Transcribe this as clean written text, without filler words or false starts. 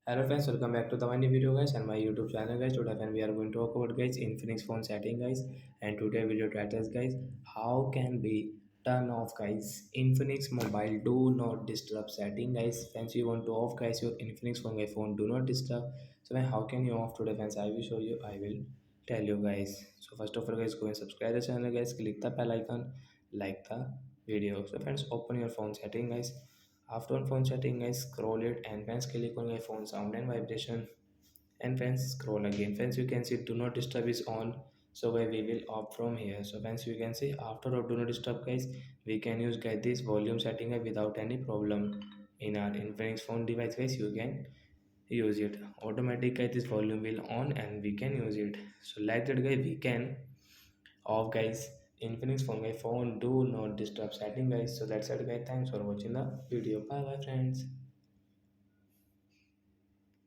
Hello friends, welcome back to the new video guys and my YouTube channel guys. Today when we are going to talk about guys Infinix phone setting guys, and today video titles guys, how can we turn off guys Infinix mobile do not disturb setting guys. Friends, you want to off guys your Infinix phone do not disturb. So then how can you off today friends? I will show you. I will tell you guys. So first of all guys, go and subscribe the channel guys. Click the bell icon, like the video. So friends, open your phone setting guys. After on phone setting, I scroll it and friends click on my phone sound and vibration and friends scroll again. Friends, you can see do not disturb is on. So we will opt from here. So friends, you can see after of do not disturb guys, we can use guys this volume setting without any problem. In our Infinix phone device guys, you can use it. Automatic guys this volume will on and we can use it. So like that guys we can off guys Infinix phone my phone do not disturb setting guys. So that's it guys, thanks for watching the video, bye bye friends.